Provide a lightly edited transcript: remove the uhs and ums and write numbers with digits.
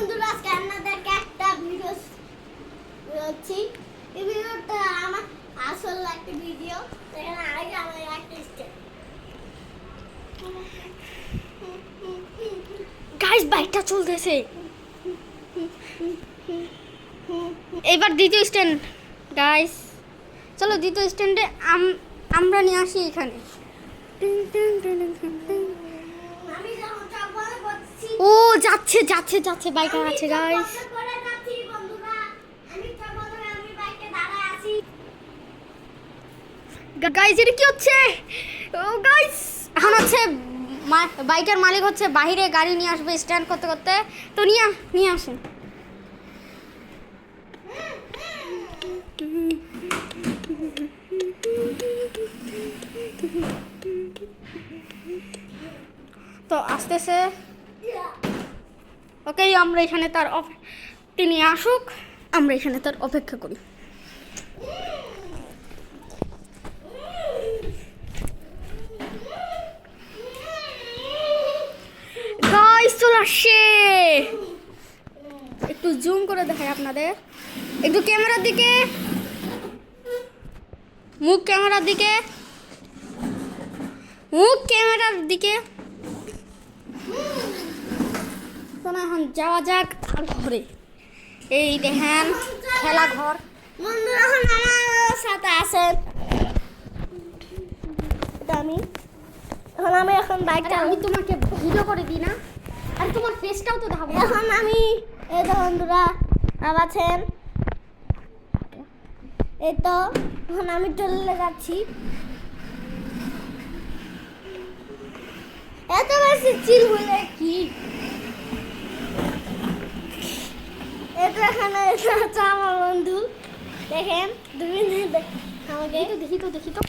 বন্ধুরা, আজকে আপনাদেরকে একটা ভিডিও বলছি। এই ভিডিওটা আমার আসল একটা ভিডিও। এখানে আগে আমার একটা স্টেপ। গাইস, বাইকটা চলতেছে। এবার দ্বিতীয় স্ট্যান্ড। গাইস চলো দ্বিতীয় স্ট্যান্ডে আমরা নিয়ে আসি এখানে। আমি যখন চকবালে করছি, ও যাচ্ছে যাচ্ছে যাচ্ছে, বাইক আছে গাইস। করে যাচ্ছি বন্ধুরা। আমি চকবালে আমি বাইকে দাঁড়ায় আছি। গাইস এটা কি হচ্ছে? ও গাইস এখন হচ্ছে বাইকের মালিক হচ্ছে বাইরে গাড়ি নিয়ে আসবে স্ট্যান্ড করতে করতে। তো নিয়ে আসেন। তো আসতেছে। ওকে, আমরা এখানে তিনি আসুক, আমরা এখানে তার অপেক্ষা করি। গাইস চলে আসছে। একটু জুম করে দেখাই আপনাদের, একটু ক্যামেরার দিকে, মুখ ক্যামেরার দিকে, মুখ ক্যামেরার দিকে। তো না, এখন যাওয়া যাক তার ঘরে। এই দেখেন খেলা ঘর। বন্ধুরা, এখন আমার সাথে আছেন। এখন বাইকটা আমি তোমাকে ভিডিও করে দিই না, আর তোমার ফেসটাও তো দেখাবো। এখন আমি এই তো বন্ধুরা আছেন। এই তো এখন আমি চলে যাচ্ছি। এত বেশি চিল হলে কি? এটা এখানে এটা হচ্ছে আমার বন্ধু। দেখেন, আমাকে দেখি তো